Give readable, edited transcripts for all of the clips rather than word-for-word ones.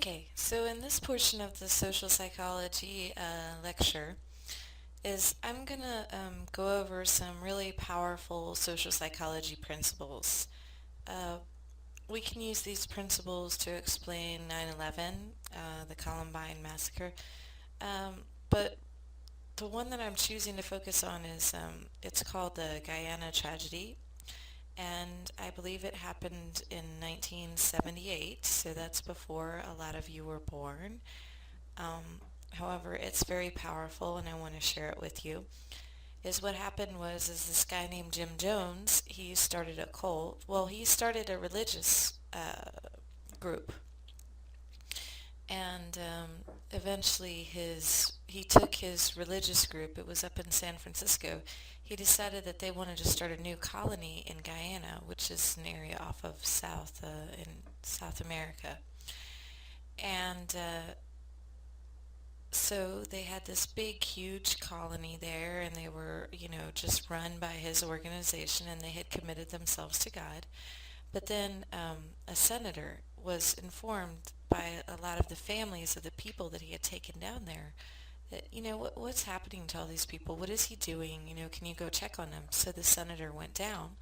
Okay, so in this portion of the social psychology lecture I'm going to go over some really powerful social psychology principles. Uh, we can use these principles to explain 9/11, the Columbine massacre, but the one that I'm choosing to focus on is it's called the Guyana tragedy, and I believe it happened in 1978, so that's before a lot of you were born. Um, However, it's very powerful, and I want to share it with you. Is what happened is this guy named Jim Jones. He started a cult. Well, he started a religious group, and eventually he took his religious group. It was up in San Francisco. He decided that they wanted to start a new colony in Guyana, which is an area off of in South America, and so they had this big, huge colony there, and they were, just run by his organization, and they had committed themselves to God. But then a senator was informed by a lot of the families of the people that he had taken down there that, what's happening to all these people? What is he doing? Can you go check on them? So the senator went down,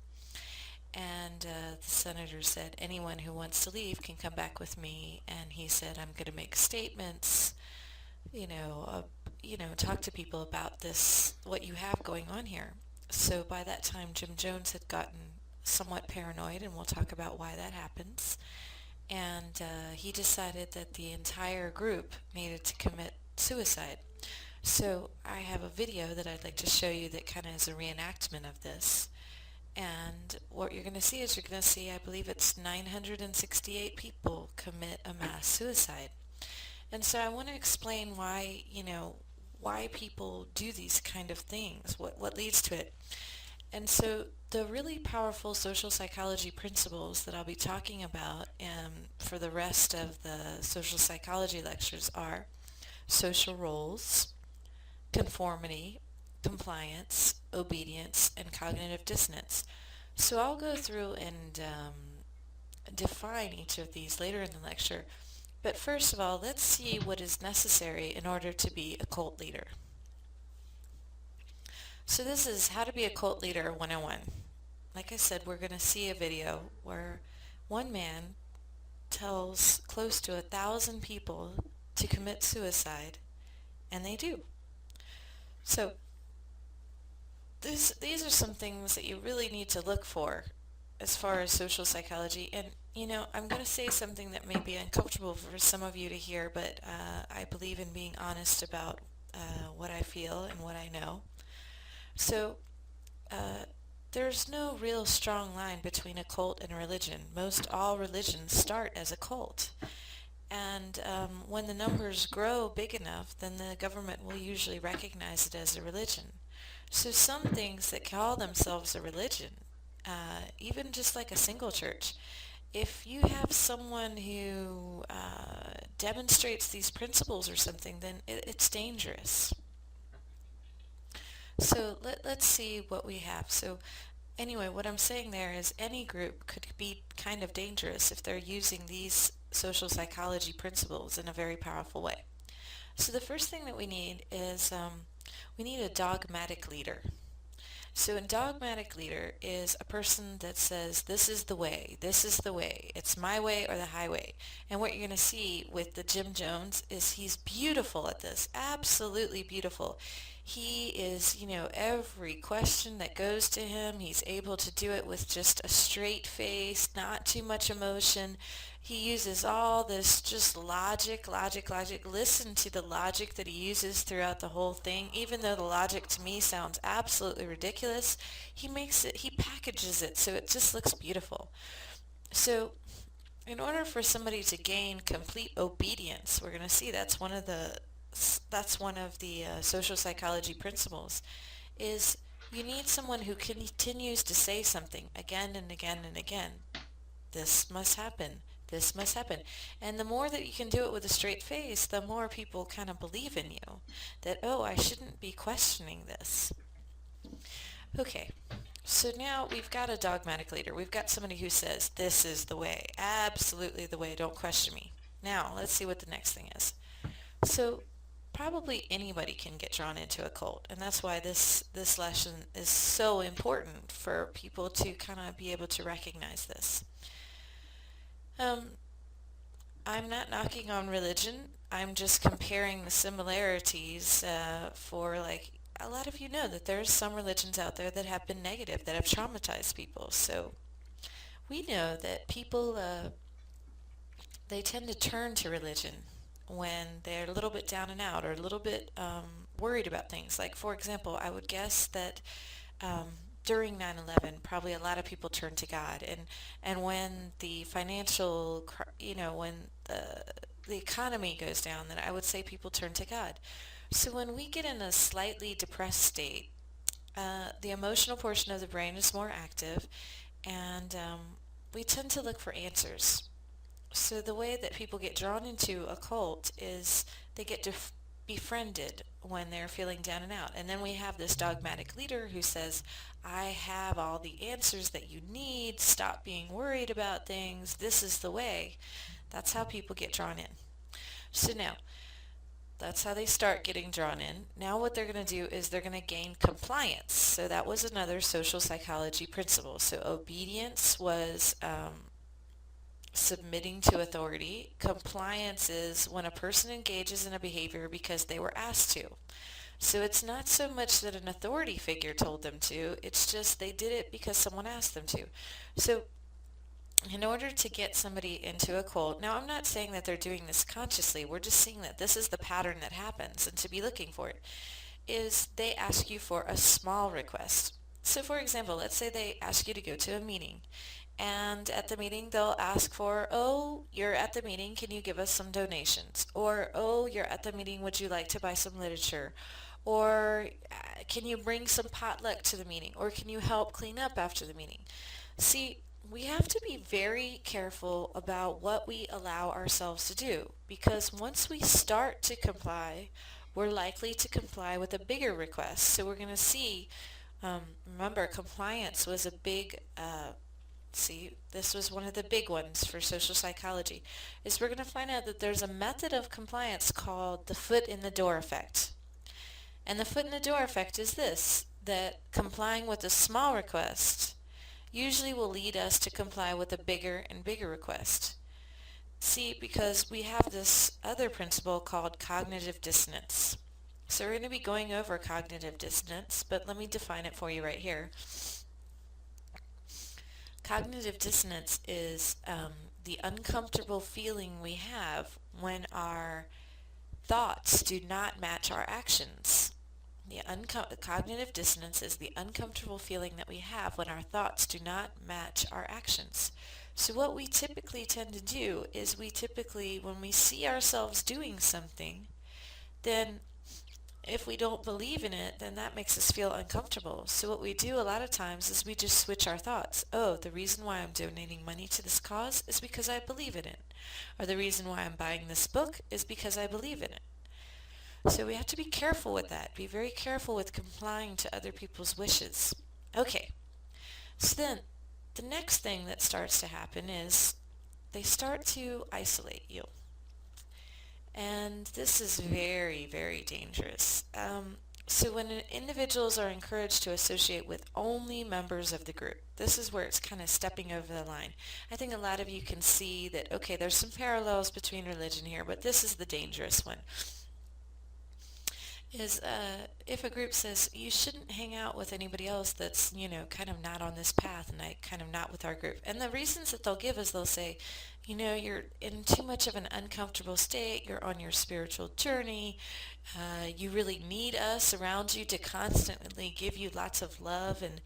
and the senator said, anyone who wants to leave can come back with me. And he said, I'm going to make statements, you know, uh, talk to people about this, what you have going on here. So by that time, Jim Jones had gotten somewhat paranoid, and we'll talk about why that happens. And he decided that the entire group needed to commit suicide. So I have a video that I'd like to show you that kind of is a reenactment of this. And what you're going to see is I believe it's 968 people commit a mass suicide. And so I want to explain why people do these kind of things, what leads to it. And so the really powerful social psychology principles that I'll be talking about for the rest of the social psychology lectures are social roles, conformity, compliance, obedience, and cognitive dissonance. So I'll go through and define each of these later in the lecture. But first of all, let's see what is necessary in order to be a cult leader. So this is how to be a cult leader 101. Like I said, we're going to see a video where one man tells close to 1,000 people to commit suicide, and they do. So these are some things that you really need to look for as far as social psychology. And I'm going to say something that may be uncomfortable for some of you to hear, but I believe in being honest about what I feel and what I know. So there's no real strong line between a cult and a religion. Most all religions start as a cult. And when the numbers grow big enough, then the government will usually recognize it as a religion. So some things that call themselves a religion, even just like a single church, if you have someone who demonstrates these principles or something, then it's dangerous. So let's see what we have. So anyway, what I'm saying there is any group could be kind of dangerous if they're using these social psychology principles in a very powerful way. So the first thing that we need is we need a dogmatic leader. So a dogmatic leader is a person that says, this is the way, it's my way or the highway. And what you're going to see with the Jim Jones is he's beautiful at this, absolutely beautiful. He is, every question that goes to him, he's able to do it with just a straight face, not too much emotion. He uses all this just logic. Listen to the logic that he uses throughout the whole thing. Even though the logic to me sounds absolutely ridiculous, he packages it so it just looks beautiful. So in order for somebody to gain complete obedience, we're going to see that's one of the social psychology principles, is you need someone who continues to say something again and again and again. This must happen. This must happen. And the more that you can do it with a straight face, the more people kind of believe in you. That, oh, I shouldn't be questioning this. Okay, so now we've got a dogmatic leader. We've got somebody who says, this is the way, absolutely the way, don't question me. Now, let's see what the next thing is. So, probably anybody can get drawn into a cult, and that's why this lesson is so important for people to kind of be able to recognize this. Um, I'm not knocking on religion. I'm just comparing the similarities for like a lot of you know that there's some religions out there that have been negative, that have traumatized people. So we know that people they tend to turn to religion when they're a little bit down and out or a little bit worried about things. Like, for example, I would guess that um, during 9/11, probably a lot of people turned to God. And when the financial, when the economy goes down, then I would say people turn to God. So when we get in a slightly depressed state, the emotional portion of the brain is more active, and we tend to look for answers. So the way that people get drawn into a cult is they get befriended when they're feeling down and out. And then we have this dogmatic leader who says, I have all the answers that you need. Stop being worried about things. This is the way. That's how people get drawn in. So now, that's how they start getting drawn in. Now what they're going to do is they're going to gain compliance. So that was another social psychology principle. So obedience was submitting to authority. Compliance is when a person engages in a behavior because they were asked to. So it's not so much that an authority figure told them to, it's just they did it because someone asked them to. So in order to get somebody into a cult, now I'm not saying that they're doing this consciously, we're just seeing that this is the pattern that happens, and to be looking for it, is they ask you for a small request. So for example, let's say they ask you to go to a meeting, and at the meeting they'll ask for, oh, you're at the meeting, can you give us some donations? Or, oh, you're at the meeting, would you like to buy some literature? Or can you bring some potluck to the meeting? Or can you help clean up after the meeting? See, we have to be very careful about what we allow ourselves to do, because once we start to comply, we're likely to comply with a bigger request. So we're going to see, remember, compliance was a big this was one of the big ones for social psychology, is we're going to find out that there's a method of compliance called the foot in the door effect. And the foot in the door effect is this, that complying with a small request usually will lead us to comply with a bigger and bigger request. See, because we have this other principle called cognitive dissonance. So we're going to be going over cognitive dissonance, but let me define it for you right here. Cognitive dissonance is the uncomfortable feeling we have when our thoughts do not match our actions. The cognitive dissonance is the uncomfortable feeling that we have when our thoughts do not match our actions. So what we typically tend to do is when we see ourselves doing something, then if we don't believe in it, then that makes us feel uncomfortable. So what we do a lot of times is we just switch our thoughts. Oh, the reason why I'm donating money to this cause is because I believe in it. Or the reason why I'm buying this book is because I believe in it. So we have to be careful with that. Be very careful with complying to other people's wishes. Okay, so then the next thing that starts to happen is they start to isolate you. And this is very, very dangerous. So when individuals are encouraged to associate with only members of the group, this is where it's kind of stepping over the line. I think a lot of you can see that, okay, there's some parallels between religion here, but this is the dangerous one. Is if a group says you shouldn't hang out with anybody else that's, kind of not on this path and kind of not with our group. And the reasons that they'll give is they'll say, you're in too much of an uncomfortable state, you're on your spiritual journey, you really need us around you to constantly give you lots of love and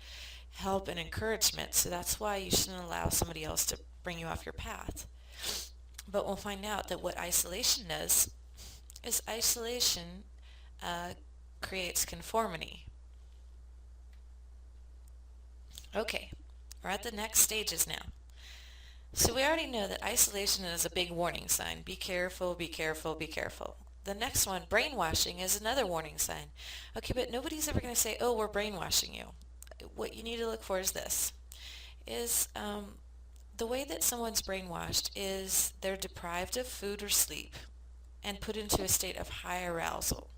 help and encouragement. So that's why you shouldn't allow somebody else to bring you off your path. But we'll find out that what isolation does is isolation creates conformity. Okay, we're at the next stages now. So we already know that isolation is a big warning sign. Be careful, be careful, be careful. The next one, brainwashing, is another warning sign. Okay, but nobody's ever going to say, oh, we're brainwashing you. What you need to look for is this, is the way that someone's brainwashed is they're deprived of food or sleep and put into a state of high arousal,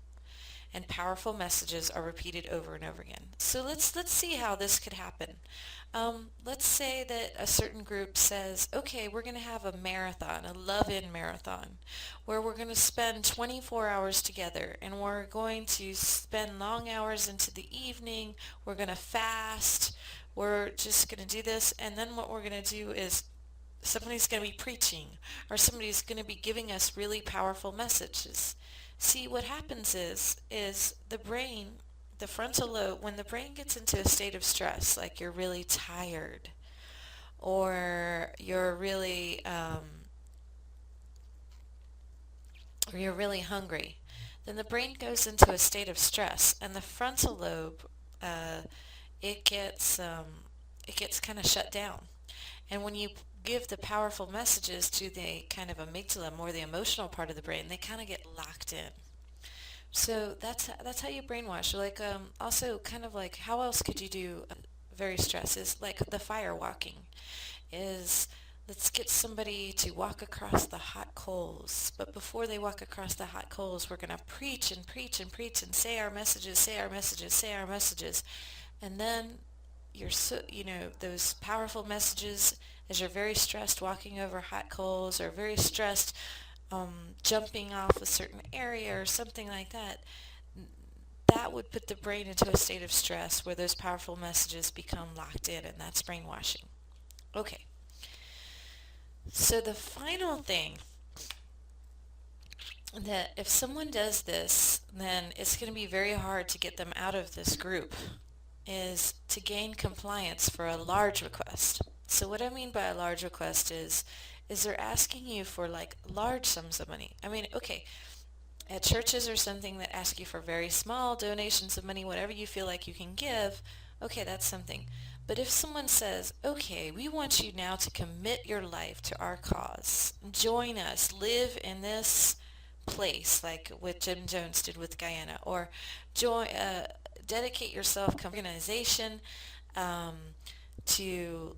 and powerful messages are repeated over and over again. So let's see how this could happen. Let's say that a certain group says, okay, we're going to have a marathon, a love-in marathon, where we're going to spend 24 hours together, and we're going to spend long hours into the evening. We're going to fast. We're just going to do this, and then what we're going to do is somebody's going to be preaching, or somebody's going to be giving us really powerful messages. See, what happens is the brain, the frontal lobe, when the brain gets into a state of stress, like you're really tired, or you're really hungry, then the brain goes into a state of stress, and the frontal lobe, uh, it gets it gets kind of shut down. And when you give the powerful messages to the kind of amygdala, more the emotional part of the brain, they kind of get locked in. So that's how you brainwash. Like also kind of like how else could you do very stress is like the fire walking is let's get somebody to walk across the hot coals. But before they walk across the hot coals, we're going to preach and preach and preach and say our messages, say our messages, say our messages. And then you're so, those powerful messages as you're very stressed walking over hot coals or very stressed jumping off a certain area or something like that, that would put the brain into a state of stress where those powerful messages become locked in, and that's brainwashing. Okay. So the final thing that if someone does this, then it's going to be very hard to get them out of this group is to gain compliance for a large request. So what I mean by a large request is they're asking you for like large sums of money. I mean, okay, at churches or something that ask you for very small donations of money, whatever you feel like you can give, okay, that's something. But if someone says, okay, we want you now to commit your life to our cause, join us, live in this place, like what Jim Jones did with Guyana, or join, dedicate yourself to organization um, to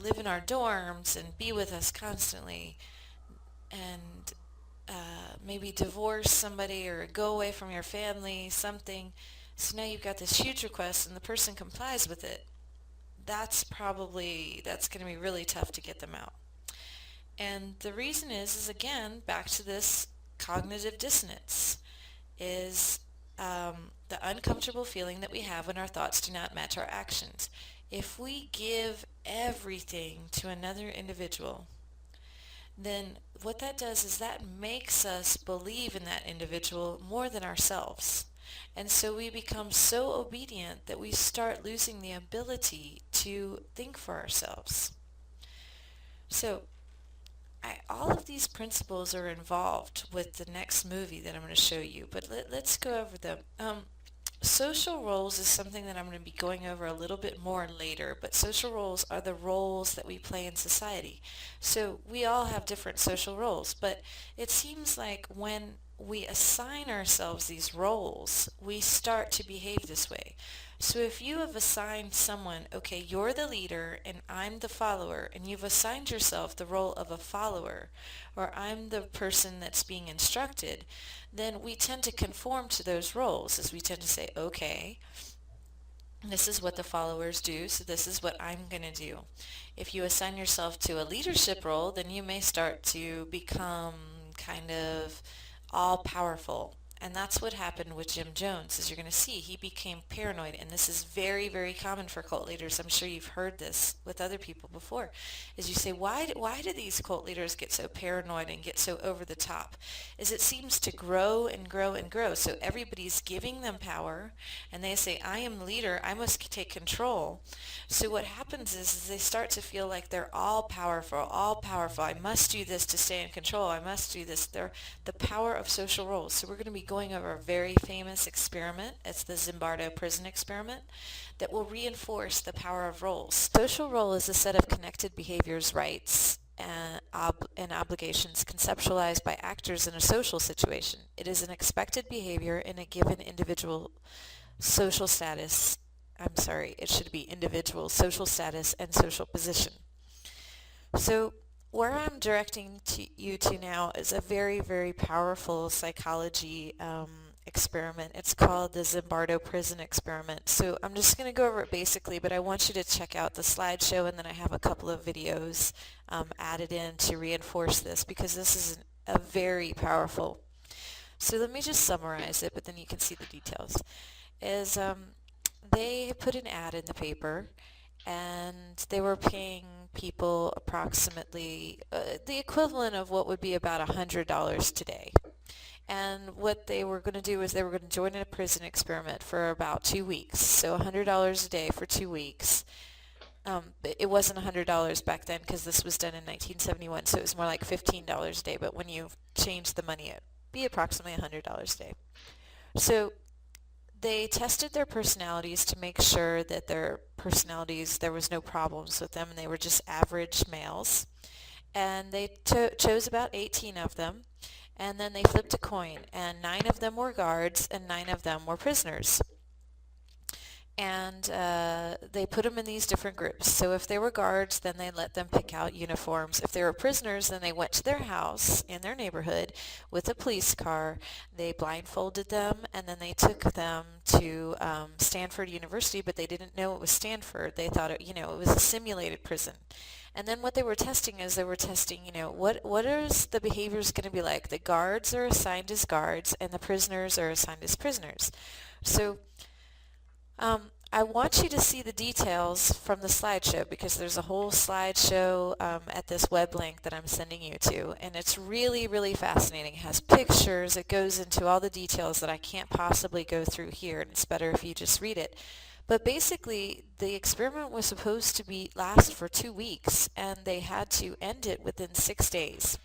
live in our dorms and be with us constantly, and maybe divorce somebody or go away from your family, something. So now you've got this huge request and the person complies with it. That's going to be really tough to get them out. And the reason is again, back to this cognitive dissonance, is the uncomfortable feeling that we have when our thoughts do not match our actions. If we give everything to another individual, then what that does is that makes us believe in that individual more than ourselves. And so we become so obedient that we start losing the ability to think for ourselves. So all of these principles are involved with the next movie that I'm going to show you, but let's go over them. Social roles is something that I'm going to be going over a little bit more later, but social roles are the roles that we play in society. So we all have different social roles, but it seems like when we assign ourselves these roles, we start to behave this way. So if you have assigned someone, okay, you're the leader and I'm the follower, and you've assigned yourself the role of a follower, or I'm the person that's being instructed, then we tend to conform to those roles, as we tend to say, okay, this is what the followers do, so this is what I'm going to do. If you assign yourself to a leadership role, then you may start to become kind of all-powerful. And that's what happened with Jim Jones. As you're going to see, he became paranoid, and this is very, very common for cult leaders. I'm sure you've heard this with other people before. Is you say, why do these cult leaders get so paranoid and get so over the top? Is it seems to grow and grow and grow. So everybody's giving them power, and they say, I am the leader, I must take control. So what happens is they start to feel like they're all powerful, all powerful. I must do this to stay in control. I must do this. They're the power of social roles. So we're going to be going over a very famous experiment. It's the Bardo prison experiment that will reinforce the power of roles. Social role is a set of connected behaviors, rights, and obligations conceptualized by actors in a social situation. It is an expected behavior in a given individual social status. I'm sorry, it should be individual social status and social position. So where I'm directing you to now is a very, very powerful psychology experiment. It's called the Bardo prison experiment. So I'm just going to go over it basically, but I want you to check out the slideshow, and then I have a couple of videos added in to reinforce this, because this is a very powerful. So let me just summarize it, but then you can see the details. Is They put an ad in the paper, and they were paying people approximately the equivalent of what would be about $100 today. And what they were going to do is they were going to join in a prison experiment for about 2 weeks. So $100 a day for 2 weeks. It wasn't $100 back then because this was done in 1971, so it was more like $15 a day. But when you change the money, it'd be approximately $100 a day. So they tested their personalities to make sure that their personalities, there was no problems with them, and they were just average males. And they chose about 18 of them, and then they flipped a coin, and 9 of them were guards and 9 of them were prisoners. And they put them in these different groups. So if they were guards, then they let them pick out uniforms. If they were prisoners, then they went to their house in their neighborhood with a police car. They blindfolded them, and then they took them to Stanford University, but they didn't know it was Stanford. They thought it was a simulated prison. And then what they were testing is they were testing, what is the behaviors going to be like? The guards are assigned as guards, and the prisoners are assigned as prisoners. So I want you to see the details from the slideshow, because there's a whole slideshow at this web link that I'm sending you to, and it's really, really fascinating. It has pictures. It goes into all the details that I can't possibly go through here, and it's better if you just read it. But basically, the experiment was supposed to last for 2 weeks, and they had to end it within 6 days.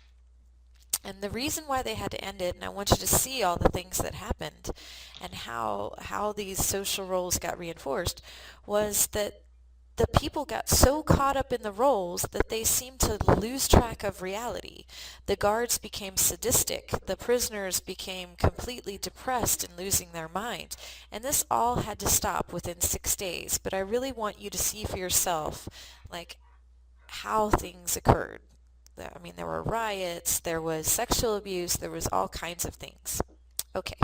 And the reason why they had to end it, and I want you to see all the things that happened and how these social roles got reinforced, was that the people got so caught up in the roles that they seemed to lose track of reality. The guards became sadistic. The prisoners became completely depressed and losing their mind. And this all had to stop within 6 days. But I really want you to see for yourself, like, how things occurred. I mean, there were riots, there was sexual abuse, there was all kinds of things. Okay.